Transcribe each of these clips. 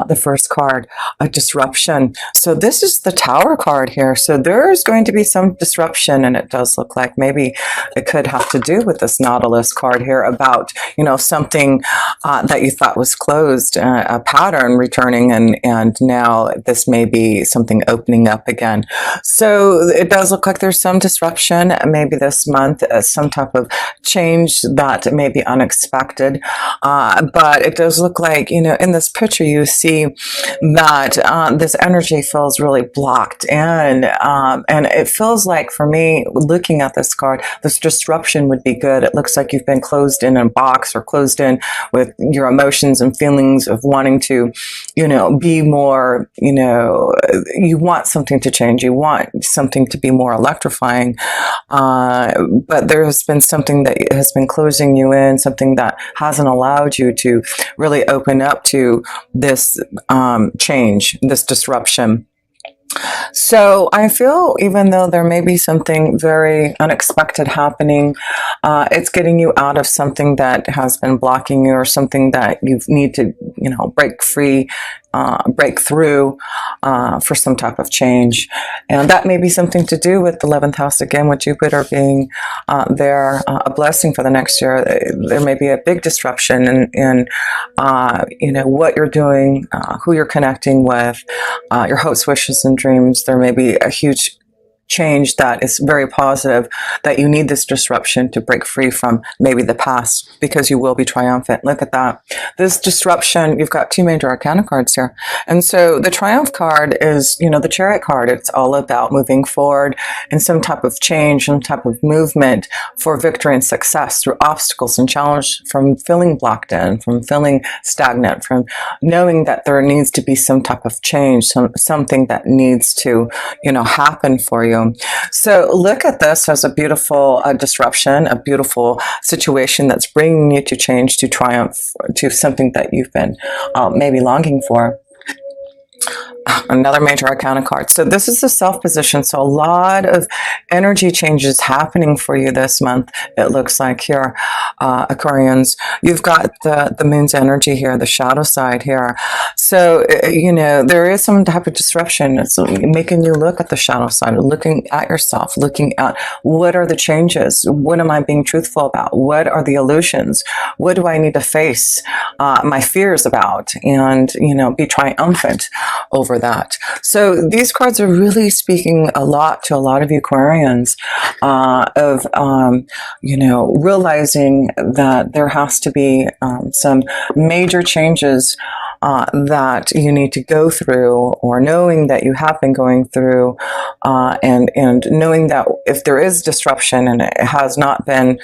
the first card, a disruption. So this is the Tower card here. So there's going to be some disruption, and it does look like maybe it could have to do with this Nautilus card here about, you know, something that you thought was closed, a pattern returning, and now this may be something opening up again. So it does look like there's some disruption maybe this month, some type of change that may be unexpected, but it does look like, you know, in this picture you see that this energy feels really blocked in, and it feels like, for me, looking at this card, this disruption would be good. It looks like you've been closed in a box, or closed in with your emotions and feelings of wanting to, you know, be more, you know, you want something to change, you want something to be more electrifying, but there has been something that has been closing you in, something that hasn't allowed you to really open up to this change, this disruption. So I feel, even though there may be something very unexpected happening, it's getting you out of something that has been blocking you, or something that you need to, you know, break free, break through for some type of change. And that may be something to do with the 11th house again, with Jupiter being there, a blessing for the next year. There may be a big disruption in you know, what you're doing, who you're connecting with, your hopes, wishes, and dreams. There may be a huge change that is very positive, that you need this disruption to break free from maybe the past, because you will be triumphant. Look at that. This disruption, you've got two major arcana cards here. And so the Triumph card is, you know, the Chariot card. It's all about moving forward in some type of change, some type of movement for victory and success through obstacles and challenge, from feeling blocked in, from feeling stagnant, from knowing that there needs to be some type of change, something that needs to, you know, happen for you. So look at this as a beautiful disruption, a beautiful situation that's bringing you to change, to triumph, to something that you've been maybe longing for. Another major arcana card. So this is the self position. So a lot of energy changes happening for you this month, it looks like here, Aquarians. You've got the moon's energy here, the shadow side here. So, you know, there is some type of disruption. It's making you look at the shadow side, looking at yourself, looking at what are the changes? What am I being truthful about? What are the illusions? What do I need to face my fears about, and, you know, be triumphant over that. So these cards are really speaking a lot to a lot of Aquarians, of, you know, realizing that there has to be some major changes that you need to go through, or knowing that you have been going through, and knowing that if there is disruption and it has not been,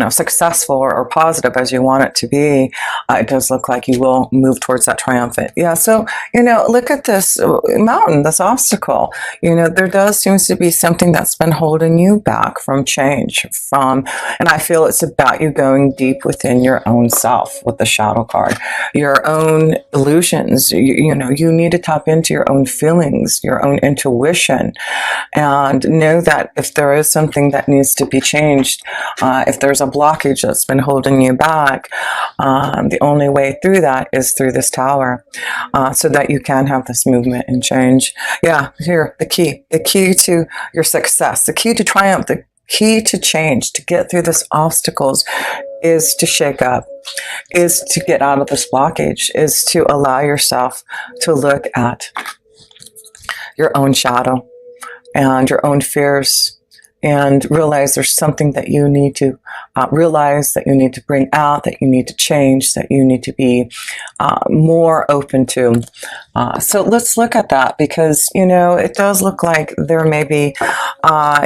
successful or positive as you want it to be, it does look like you will move towards that triumphant. Yeah, so, you know, look at this mountain, this obstacle. You know, there does seems to be something that's been holding you back from change, and I feel it's about you going deep within your own self with the shadow card, your own illusions. You know, you need to tap into your own feelings, your own intuition, and know that if there is something that needs to be changed, if there's a blockage that's been holding you back, the only way through that is through this Tower, so that you can have this movement and change. Yeah, here, the key to your success, the key to triumph, the key to change, to get through this obstacles, is to shake up, is to get out of this blockage, is to allow yourself to look at your own shadow and your own fears, and realize there's something that you need to realize, that you need to bring out, that you need to change, that you need to be more open to. So let's look at that, because, you know, it does look like there may be,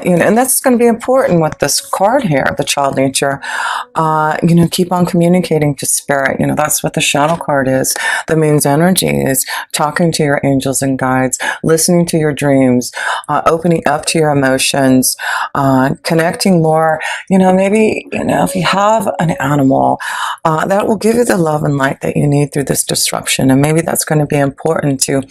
you know, and that's going to be important with this card here, the child nature. You know, keep on communicating to spirit. You know, that's what the shadow card is. The moon's energy is talking to your angels and guides, listening to your dreams, opening up to your emotions, connecting more. You know, maybe maybe, if you have an animal, that will give you the love and light that you need through this disruption. And maybe that's going to be important to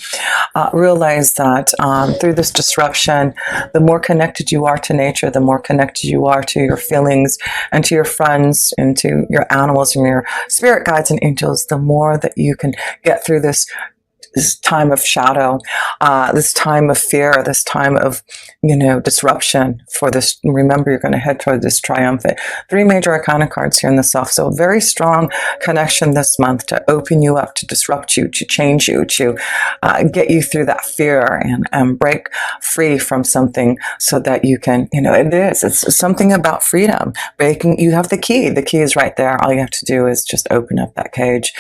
realize that through this disruption, the more connected you are to nature, the more connected you are to your feelings and to your friends and to your animals and your spirit guides and angels, the more that you can get through this time of shadow, this time of fear, this time of, disruption for this. Remember, you're going to head toward this triumphant. 3 major arcana cards here in the Self. So a very strong connection this month to open you up, to disrupt you, to change you, to get you through that fear and break free from something so that you can, it's something about freedom. You have the key. The key is right there. All you have to do is just open up that cage.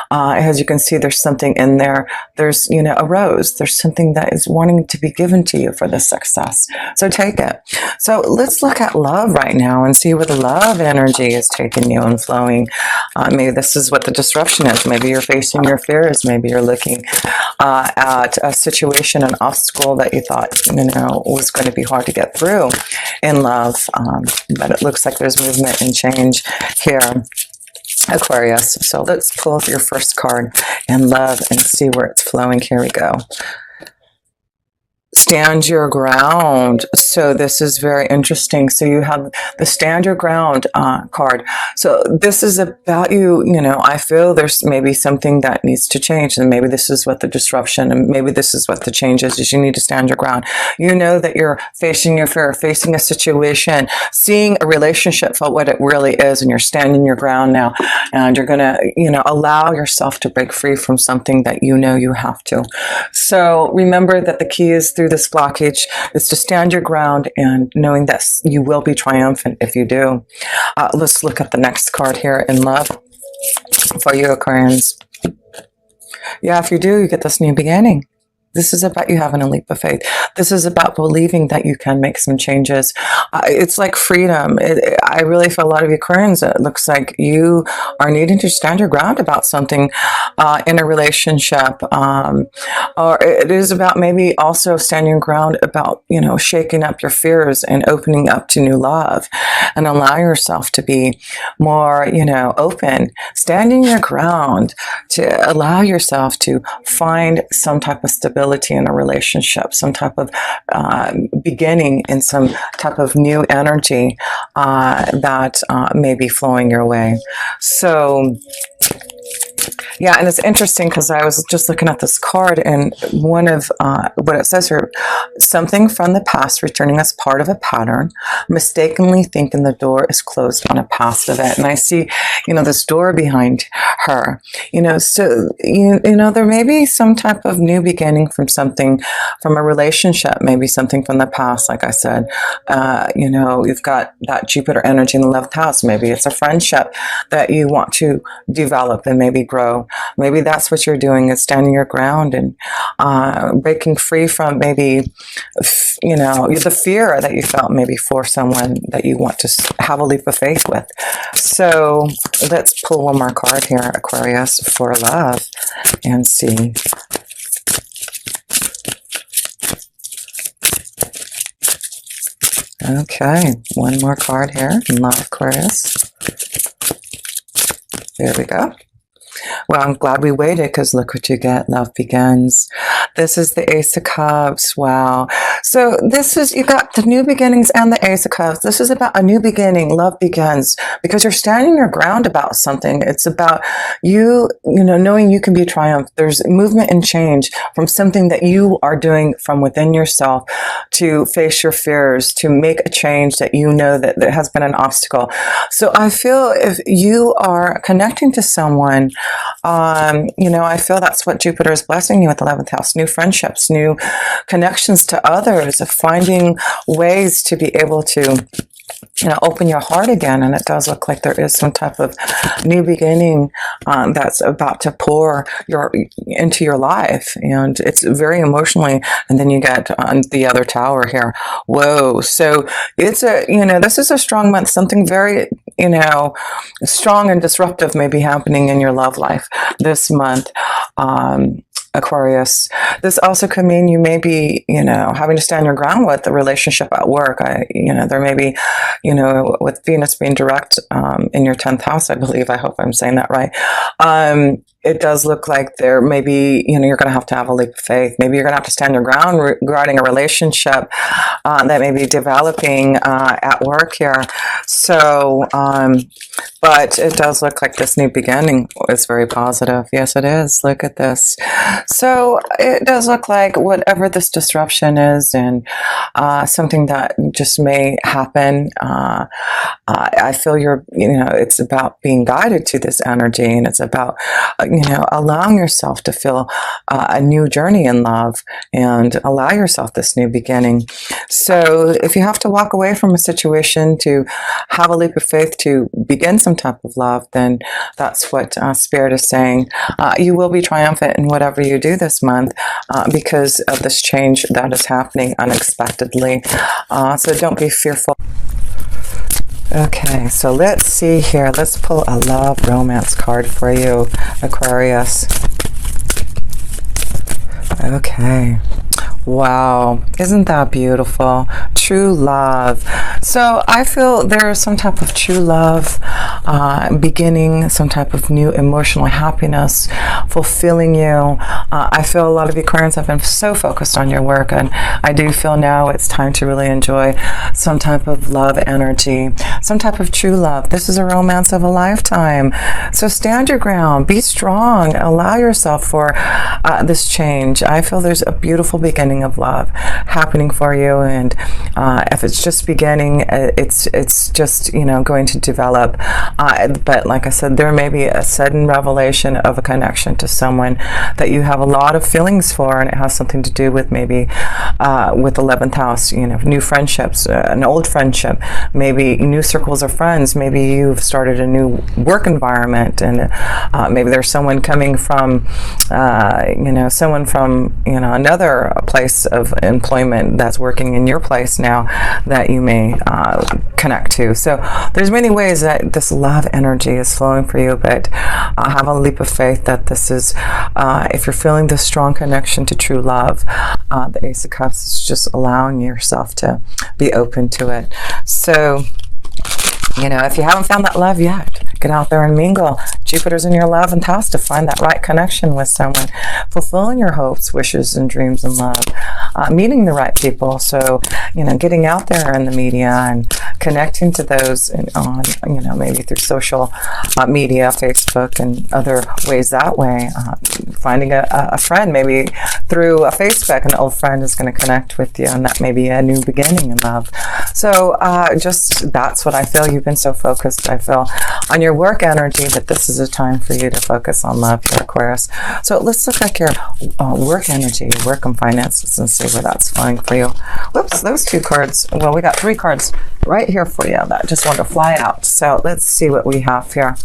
As you can see, there's something in there. There's, a rose. There's something that is wanting to be given to you for this success. So take it. So let's look at love right now and see where the love energy is taking you and flowing. Maybe this is what the disruption is. Maybe you're facing your fears. Maybe you're looking at a situation, an obstacle that you thought, was going to be hard to get through in love. But it looks like there's movement and change here, Aquarius. So let's pull your first card in love and see where it's flowing. Here we go. Stand your ground. So this is very interesting. So you have the stand your ground card. So this is about you, I feel there's maybe something that needs to change, and maybe this is what the disruption, and maybe this is what the change is you need to stand your ground. You know that you're facing your fear, facing a situation, seeing a relationship for what it really is, and you're standing your ground now, and you're going to, allow yourself to break free from something that you have to. So remember that the key is through this blockage is to stand your ground and knowing that you will be triumphant if you do. Let's look at the next card here in love for you, Aquarians. Yeah, if you do, you get this new beginning. This is about you having a leap of faith. This is about believing that you can make some changes. It's like freedom. I really feel a lot of Aquarians, it looks like you are needing to stand your ground about something in a relationship. Or it is about maybe also standing your ground about, shaking up your fears and opening up to new love and allow yourself to be more, open. Standing your ground to allow yourself to find some type of stability in a relationship, some type of beginning in some type of new energy that may be flowing your way. So yeah, and it's interesting because I was just looking at this card, and one of what it says here, something from the past returning as part of a pattern, mistakenly thinking the door is closed on a past event. And I see, this door behind her, so, there may be some type of new beginning from something, from a relationship, maybe something from the past. Like I said, you've got that Jupiter energy in the 11th house. Maybe it's a friendship that you want to develop and maybe grow. Maybe that's what you're doing, is standing your ground and breaking free from maybe, the fear that you felt maybe for someone that you want to have a leap of faith with. So let's pull one more card here, Aquarius, for love and see. Okay, one more card here in love, Aquarius. There we go. Well, I'm glad we waited, because look what you get. Love begins. This is the Ace of Cups. Wow. So this is, you got the new beginnings and the Ace of Cups. This is about a new beginning. Love begins because you're standing your ground about something. It's about you, knowing you can be triumphed. There's movement and change from something that you are doing from within yourself to face your fears, to make a change that that there has been an obstacle. So I feel if you are connecting to someone, I feel that's what Jupiter is blessing you with, 11th house, new friendships, new connections to others, finding ways to be able to open your heart again. And it does look like there is some type of new beginning that's about to pour into your life. And it's very emotionally. And then you get on the other tower here. Whoa. So it's this is a strong month. Something very, strong and disruptive may be happening in your love life this month. Aquarius. This also could mean you may be, having to stand your ground with the relationship at work. There may be, with Venus being direct in your 10th house, I believe. I hope I'm saying that right. It does look like there may be, you're going to have a leap of faith. Maybe you're going to have to stand your ground regarding a relationship that may be developing at work here. So, but it does look like this new beginning is very positive. Yes, it is. Look at this. So it does look like whatever this disruption is, and something that just may happen. I feel it's about being guided to this energy, and it's about, allowing yourself to feel a new journey in love and allow yourself this new beginning. So if you have to walk away from a situation to have a leap of faith to begin some type of love, then that's what Spirit is saying. You will be triumphant in whatever you do this month because of this change that is happening unexpectedly. So don't be fearful. Okay, so let's see here. Let's pull a love romance card for you, Aquarius. Okay. Wow, isn't that beautiful? True love. So I feel there is some type of true love beginning, some type of new emotional happiness fulfilling you. I feel a lot of Aquarians have been so focused on your work, and I do feel now it's time to really enjoy some type of love energy, some type of true love. This is a romance of a lifetime. So stand your ground, be strong, allow yourself for this change. I feel there's a beautiful beginning of love happening for you, and if it's just beginning, it's just going to develop, but like I said, there may be a sudden revelation of a connection to someone that you have a lot of feelings for, and it has something to do with maybe with 11th house, new friendships, an old friendship, maybe new circles of friends, maybe you've started a new work environment, and maybe there's someone coming from another place of employment that's working in your place now that you may connect to. So there's many ways that this love energy is flowing for you, but have a leap of faith that this is, if you're feeling this strong connection to true love, the Ace of Cups is just allowing yourself to be open to it. So, if you haven't found that love yet, get out there and mingle. Jupiter's in your 11th house to find that right connection with someone, fulfilling your hopes, wishes, and dreams in love, meeting the right people. So, getting out there in the media and connecting to those on, maybe through social media, Facebook, and other ways that way. Finding a friend, maybe through a Facebook, an old friend is going to connect with you, and that may be a new beginning in love. So, that's what I feel. You've been so focused, I feel, on your work energy, that this is a time for you to focus on love here, Aquarius. So let's look at your work energy, work and finances, and see where that's flowing for you. Whoops, those two cards. Well, we got 3 cards right here for you that just want to fly out. So let's see what we have here.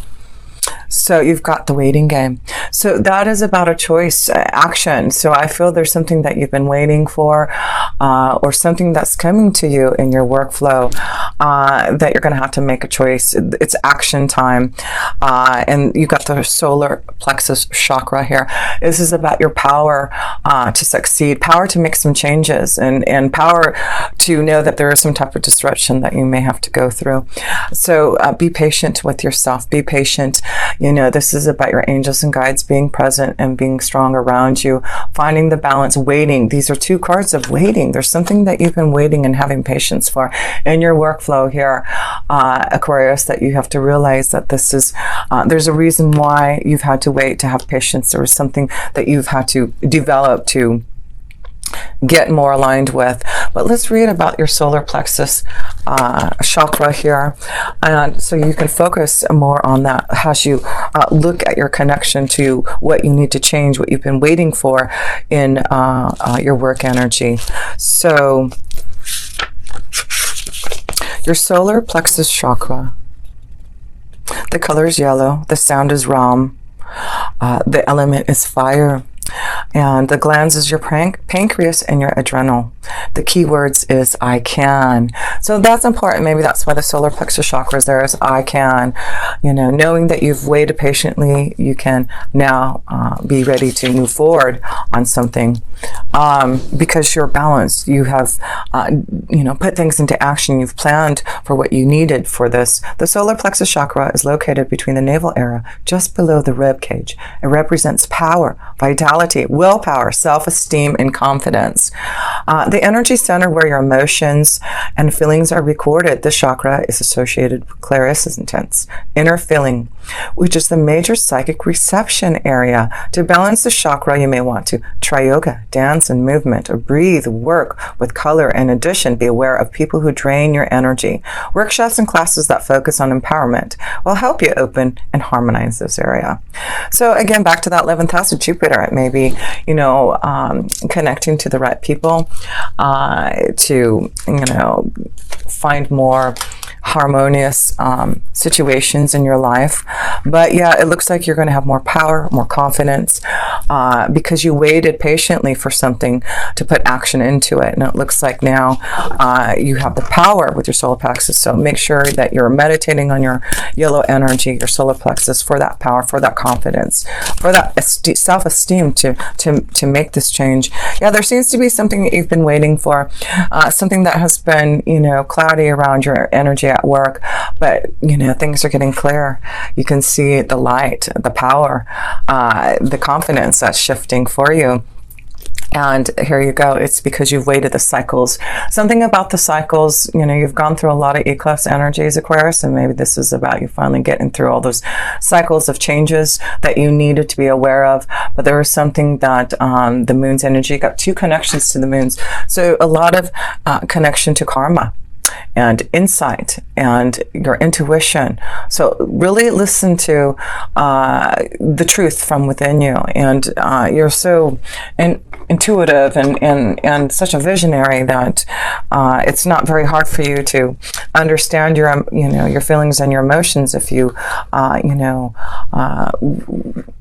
So you've got the waiting game. So that is about a choice, action. So I feel there's something that you've been waiting for, or something that's coming to you in your workflow, that you're going to have to make a choice. It's action time. And you got the solar plexus chakra here. This is about your power to succeed, power to make some changes, and power to know that there is some type of disruption that you may have to go through. So be patient with yourself. Be patient. This is about your angels and guides being present and being strong around you, finding the balance, waiting. These are 2 cards of waiting. There's something that you've been waiting and having patience for in your workflow here, Aquarius, that you have to realize that this is, there's a reason why you've had to wait to have patience. There was something that you've had to develop to get more aligned with. But let's read about your solar plexus chakra here, and so you can focus more on that as you look at your connection to what you need to change, what you've been waiting for in your work energy. So your solar plexus chakra, the color is yellow, the sound is Ram, the element is fire. And the glands is your pancreas and your adrenal. The key words is I can. So that's important. Maybe that's why the solar plexus chakra is there, is I can. You know, knowing that you've waited patiently, you can now be ready to move forward on something because you're balanced. You have, put things into action. You've planned for what you needed for this. The solar plexus chakra is located between the navel area, just below the rib cage. It represents power, vitality, willpower, self-esteem, and confidence. The energy center where your emotions and feelings are recorded. This chakra is associated with clairsentience, inner feeling, which is the major psychic reception area. To balance the chakra, you may want to try yoga, dance and movement, or breathe, work with color. In addition, be aware of people who drain your energy. Workshops and classes that focus on empowerment will help you open and harmonize this area. So again, back to that 11th house of Jupiter, it may be, connecting to the right people to, find more harmonious situations in your life. But yeah, it looks like you're going to have more power, more confidence, because you waited patiently for something to put action into it. And it looks like now you have the power with your solar plexus. So make sure that you're meditating on your yellow energy, your solar plexus, for that power, for that confidence, for that self-esteem to make this change. Yeah, there seems to be something that you've been waiting for, something that has been, cloudy around your energy at work, but things are getting clear. You can see the light, the power, the confidence that's shifting for you. And here you go. It's because you've waited the cycles. Something about the cycles, you've gone through a lot of eclipse energies, Aquarius, and maybe this is about you finally getting through all those cycles of changes that you needed to be aware of. But there was something that the moon's energy, got 2 connections to the moons. So a lot of connection to karma and insight and your intuition. So really listen to the truth from within you. And you're so intuitive and such a visionary that it's not very hard for you to understand your feelings and your emotions if you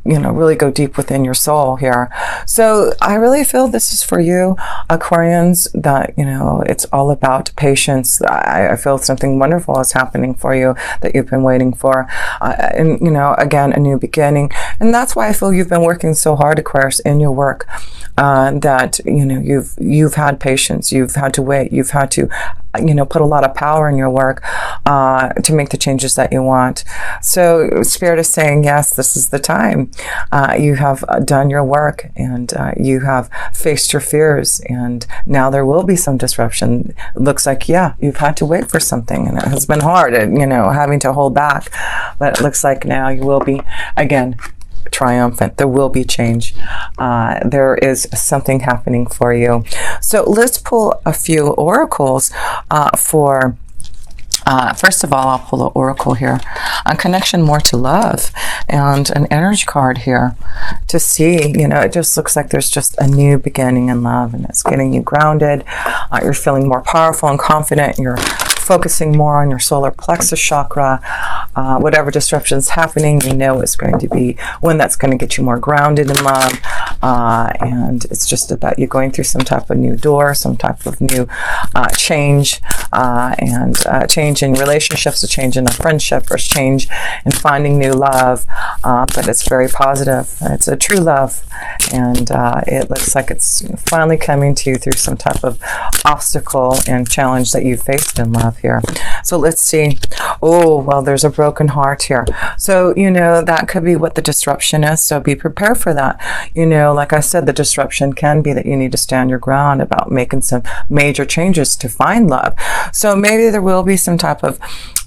really go deep within your soul here. So I really feel this is for you, Aquarians, that it's all about patience. I feel something wonderful is happening for you that you've been waiting for, and again, a new beginning. And that's why I feel you've been working so hard, Aquarius, in your work, that you've had patience, you've had to wait, you've had to put a lot of power in your work to make the changes that you want. So Spirit is saying, yes, this is the time. You have done your work, and you have faced your fears, and now there will be some disruption. It looks like, yeah, you've had to wait for something, and it has been hard, having to hold back. But it looks like now you will be, again, triumphant. There will be change. There is something happening for you. So let's pull a few oracles for first of all, I'll pull an oracle here, a connection more to love, and an energy card here to see, it just looks like there's just a new beginning in love, and it's getting you grounded. You're feeling more powerful and confident. You're focusing more on your solar plexus chakra. Whatever disruption is happening, it's going to be one that's going to get you more grounded in love. And it's just about you going through some type of new door, some type of new change, and change in relationships, a change in a friendship, or change in finding new love. But it's very positive. It's a true love. And it looks like it's finally coming to you through some type of obstacle and challenge that you faced in love here. So let's see. Oh, well, there's a broken heart here. So, that could be what the disruption is. So be prepared for that. Like I said, the disruption can be that you need to stand your ground about making some major changes to find love. So maybe there will be some type of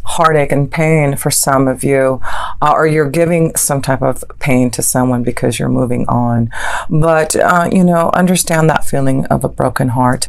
heartache and pain for some of you, or you're giving some type of pain to someone because you're moving on. But, understand that feeling of a broken heart.